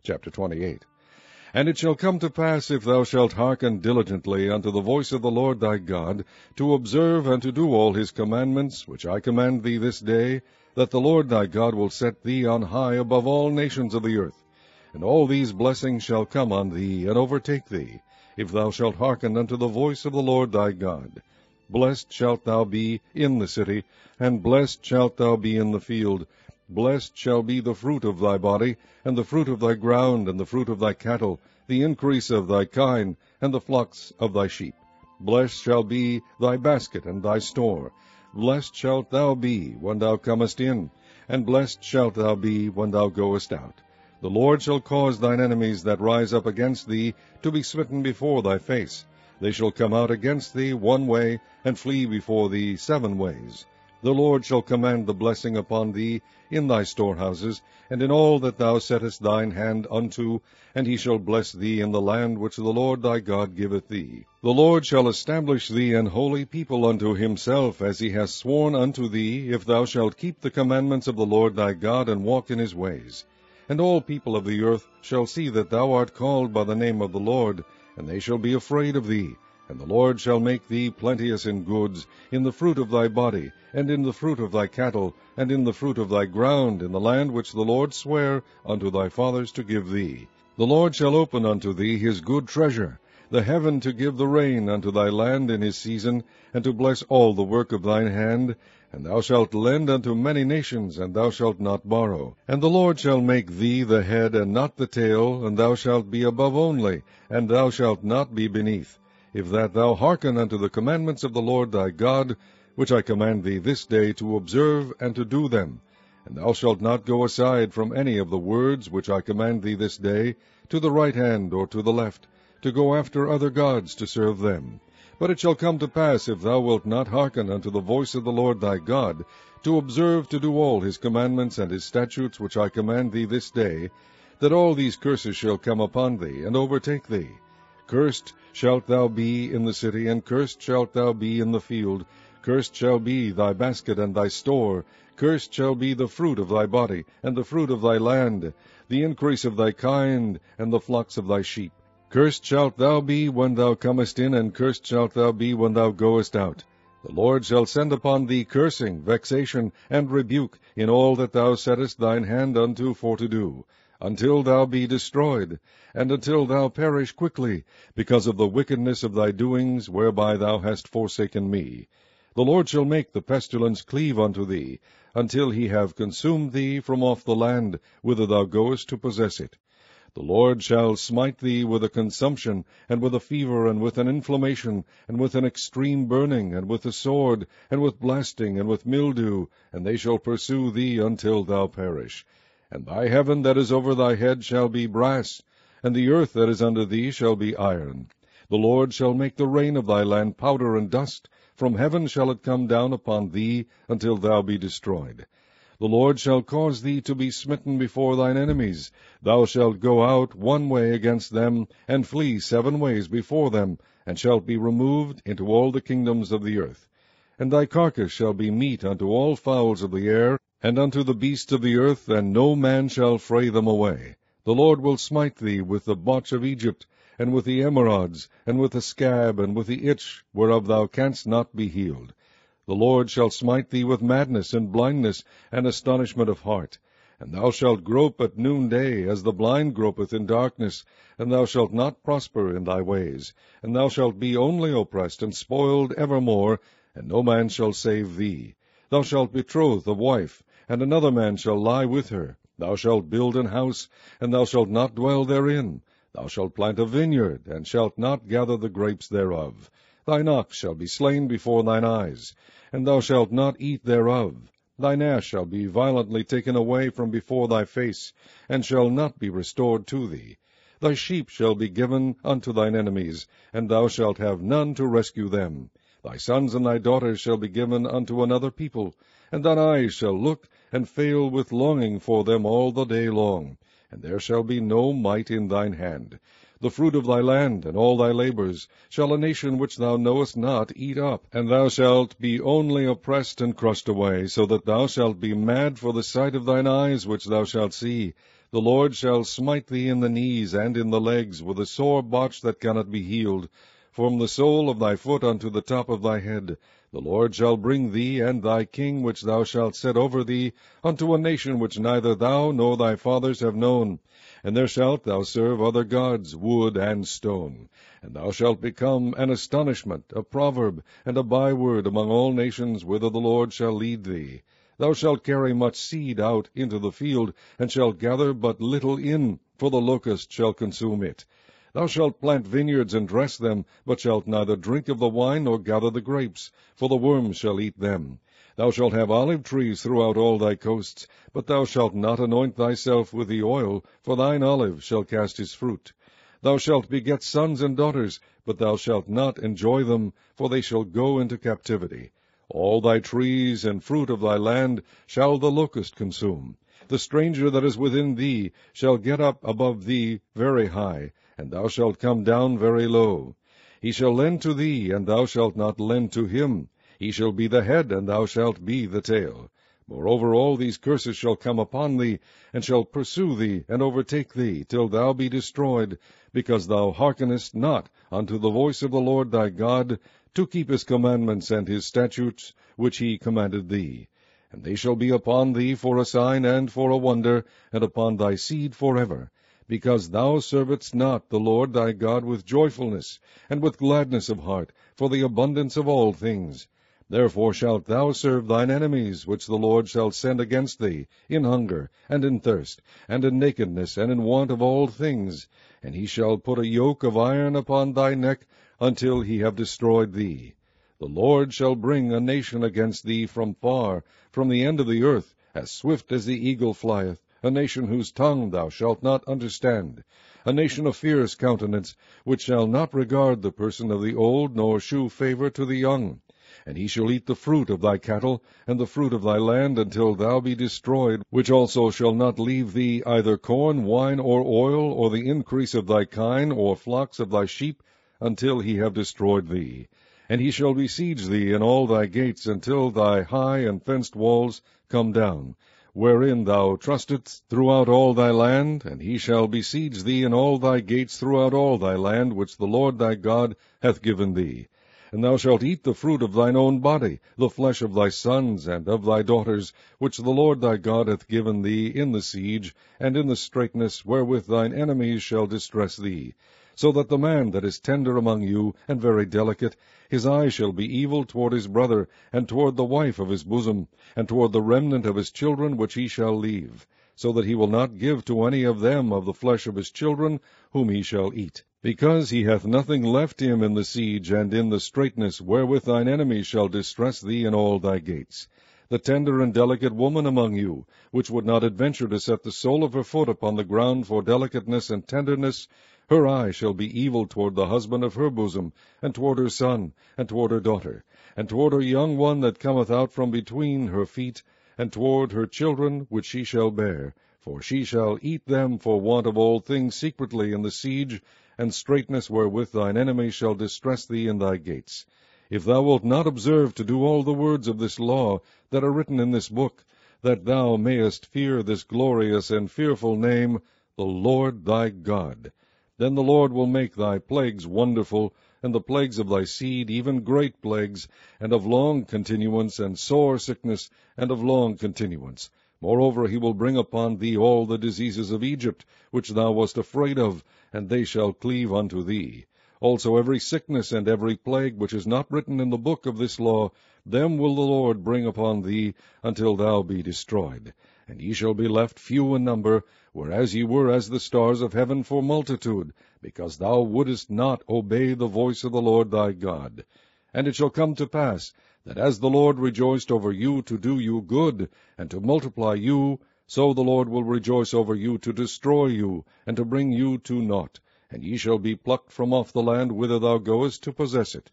Chapter 28. And it shall come to pass, if thou shalt hearken diligently unto the voice of the Lord thy God, to observe and to do all his commandments, which I command thee this day, that the Lord thy God will set thee on high above all nations of the earth. And all these blessings shall come on thee, and overtake thee, if thou shalt hearken unto the voice of the Lord thy God. Blessed shalt thou be in the city, and blessed shalt thou be in the field. Blessed shall be the fruit of thy body, and the fruit of thy ground, and the fruit of thy cattle, the increase of thy kine, and the flocks of thy sheep. Blessed shall be thy basket and thy store. Blessed shalt thou be when thou comest in, and blessed shalt thou be when thou goest out. The Lord shall cause thine enemies that rise up against thee to be smitten before thy face. They shall come out against thee one way, and flee before thee 7 ways. The Lord shall command the blessing upon thee in thy storehouses, and in all that thou settest thine hand unto, and he shall bless thee in the land which the Lord thy God giveth thee. The Lord shall establish thee an holy people unto himself, as he hath sworn unto thee, if thou shalt keep the commandments of the Lord thy God, and walk in his ways. And all people of the earth shall see that thou art called by the name of the Lord, and they shall be afraid of thee. And the Lord shall make thee plenteous in goods, in the fruit of thy body, and in the fruit of thy cattle, and in the fruit of thy ground, in the land which the Lord sware unto thy fathers to give thee. The Lord shall open unto thee his good treasure, the heaven to give the rain unto thy land in his season, and to bless all the work of thine hand. And thou shalt lend unto many nations, and thou shalt not borrow. And the Lord shall make thee the head, and not the tail, and thou shalt be above only, and thou shalt not be beneath, if that thou hearken unto the commandments of the Lord thy God, which I command thee this day to observe and to do them. And thou shalt not go aside from any of the words which I command thee this day, to the right hand or to the left, to go after other gods to serve them. But it shall come to pass, if thou wilt not hearken unto the voice of the Lord thy God, to observe to do all his commandments and his statutes which I command thee this day, that all these curses shall come upon thee, and overtake thee. Cursed shalt thou be in the city, and cursed shalt thou be in the field. Cursed shall be thy basket and thy store. Cursed shall be the fruit of thy body, and the fruit of thy land, the increase of thy kind, and the flocks of thy sheep. Cursed shalt thou be when thou comest in, and cursed shalt thou be when thou goest out. The Lord shall send upon thee cursing, vexation, and rebuke in all that thou settest thine hand unto for to do, until thou be destroyed, and until thou perish quickly, because of the wickedness of thy doings, whereby thou hast forsaken me. The Lord shall make the pestilence cleave unto thee, until he have consumed thee from off the land, whither thou goest to possess it. The Lord shall smite thee with a consumption, and with a fever, and with an inflammation, and with an extreme burning, and with a sword, and with blasting, and with mildew, and they shall pursue thee until thou perish. And thy heaven that is over thy head shall be brass, and the earth that is under thee shall be iron. The Lord shall make the rain of thy land powder and dust. From heaven shall it come down upon thee, until thou be destroyed. The Lord shall cause thee to be smitten before thine enemies. Thou shalt go out one way against them, and flee 7 ways before them, and shalt be removed into all the kingdoms of the earth. And thy carcass shall be meat unto all fowls of the air, and unto the beasts of the earth, and no man shall fray them away. The Lord will smite thee with the botch of Egypt, and with the emerods, and with the scab, and with the itch, whereof thou canst not be healed. The Lord shall smite thee with madness, and blindness, and astonishment of heart. And thou shalt grope at noonday, as the blind gropeth in darkness, and thou shalt not prosper in thy ways. And thou shalt be only oppressed and spoiled evermore, and no man shall save thee. Thou shalt betroth a wife, and another man shall lie with her. Thou shalt build an house, and thou shalt not dwell therein. Thou shalt plant a vineyard, and shalt not gather the grapes thereof. Thine ox shall be slain before thine eyes, and thou shalt not eat thereof. Thine ass shall be violently taken away from before thy face, and shall not be restored to thee. Thy sheep shall be given unto thine enemies, and thou shalt have none to rescue them. Thy sons and thy daughters shall be given unto another people, and thine eyes shall look and fail with longing for them all the day long, and there shall be no might in thine hand. The fruit of thy land and all thy labors shall a nation which thou knowest not eat up, and thou shalt be only oppressed and crushed away, so that thou shalt be mad for the sight of thine eyes which thou shalt see. The Lord shall smite thee in the knees and in the legs with a sore botch that cannot be healed. From the sole of thy foot unto the top of thy head, the Lord shall bring thee and thy king which thou shalt set over thee unto a nation which neither thou nor thy fathers have known. And there shalt thou serve other gods, wood and stone. And thou shalt become an astonishment, a proverb, and a byword among all nations whither the Lord shall lead thee. Thou shalt carry much seed out into the field, and shalt gather but little in, for the locust shall consume it. Thou shalt plant vineyards and dress them, but shalt neither drink of the wine nor gather the grapes, for the worms shall eat them. Thou shalt have olive trees throughout all thy coasts, but thou shalt not anoint thyself with the oil, for thine olive shall cast his fruit. Thou shalt beget sons and daughters, but thou shalt not enjoy them, for they shall go into captivity. All thy trees and fruit of thy land shall the locust consume. The stranger that is within thee shall get up above thee very high, and thou shalt come down very low. He shall lend to thee, and thou shalt not lend to him. He shall be the head, and thou shalt be the tail. Moreover, all these curses shall come upon thee, and shall pursue thee, and overtake thee, till thou be destroyed, because thou hearkenest not unto the voice of the Lord thy God, to keep his commandments and his statutes, which he commanded thee. And they shall be upon thee for a sign and for a wonder, and upon thy seed forever, because thou servedst not the Lord thy God with joyfulness, and with gladness of heart, for the abundance of all things. Therefore shalt thou serve thine enemies, which the Lord shall send against thee, in hunger, and in thirst, and in nakedness, and in want of all things. And he shall put a yoke of iron upon thy neck, until he have destroyed thee. The Lord shall bring a nation against thee from far, from the end of the earth, as swift as the eagle flieth, a nation whose tongue thou shalt not understand, a nation of fierce countenance, which shall not regard the person of the old, nor shew favour to the young. And he shall eat the fruit of thy cattle, and the fruit of thy land, until thou be destroyed, which also shall not leave thee either corn, wine, or oil, or the increase of thy kine, or flocks of thy sheep, until he have destroyed thee. And he shall besiege thee in all thy gates, until thy high and fenced walls come down, wherein thou trustedst throughout all thy land, and he shall besiege thee in all thy gates throughout all thy land, which the Lord thy God hath given thee. And thou shalt eat the fruit of thine own body, the flesh of thy sons and of thy daughters, which the Lord thy God hath given thee in the siege, and in the straitness wherewith thine enemies shall distress thee. So that the man that is tender among you, and very delicate, his eye shall be evil toward his brother, and toward the wife of his bosom, and toward the remnant of his children which he shall leave, so that he will not give to any of them of the flesh of his children, whom he shall eat. Because he hath nothing left him in the siege, and in the straitness wherewith thine enemies shall distress thee in all thy gates. The tender and delicate woman among you, which would not adventure to set the sole of her foot upon the ground for delicateness and tenderness, her eye shall be evil toward the husband of her bosom, and toward her son, and toward her daughter, and toward her young one that cometh out from between her feet, and toward her children which she shall bear, for she shall eat them for want of all things secretly in the siege, and straitness wherewith thine enemies shall distress thee in thy gates. If thou wilt not observe to do all the words of this law that are written in this book, that thou mayest fear this glorious and fearful name, the Lord thy God, then the Lord will make thy plagues wonderful, and the plagues of thy seed even great plagues, and of long continuance, and sore sickness, and of long continuance. Moreover, he will bring upon thee all the diseases of Egypt, which thou wast afraid of, and they shall cleave unto thee. Also every sickness and every plague which is not written in the book of this law, them will the Lord bring upon thee, until thou be destroyed. And ye shall be left few in number, whereas ye were as the stars of heaven for multitude, because thou wouldest not obey the voice of the Lord thy God. And it shall come to pass, that as the Lord rejoiced over you to do you good, and to multiply you, so the Lord will rejoice over you to destroy you, and to bring you to naught. And ye shall be plucked from off the land whither thou goest to possess it.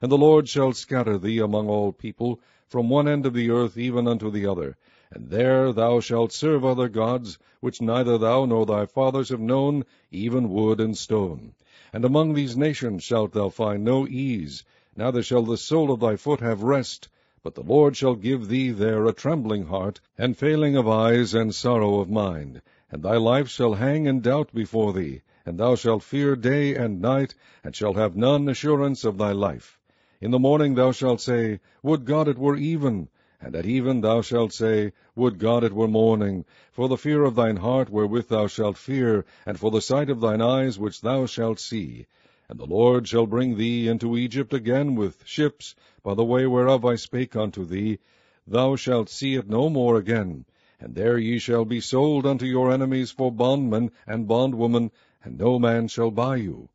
And the Lord shall scatter thee among all people, from one end of the earth even unto the other. And there thou shalt serve other gods, which neither thou nor thy fathers have known, even wood and stone. And among these nations shalt thou find no ease, neither shall the sole of thy foot have rest, but the Lord shall give thee there a trembling heart, and failing of eyes, and sorrow of mind. And thy life shall hang in doubt before thee, and thou shalt fear day and night, and shalt have none assurance of thy life. In the morning thou shalt say, Would God it were even! And at even thou shalt say, Would God it were morning! For the fear of thine heart wherewith thou shalt fear, and for the sight of thine eyes which thou shalt see. And the Lord shall bring thee into Egypt again with ships, by the way whereof I spake unto thee. Thou shalt see it no more again. And there ye shall be sold unto your enemies for bondmen and bondwomen, and no man shall buy you.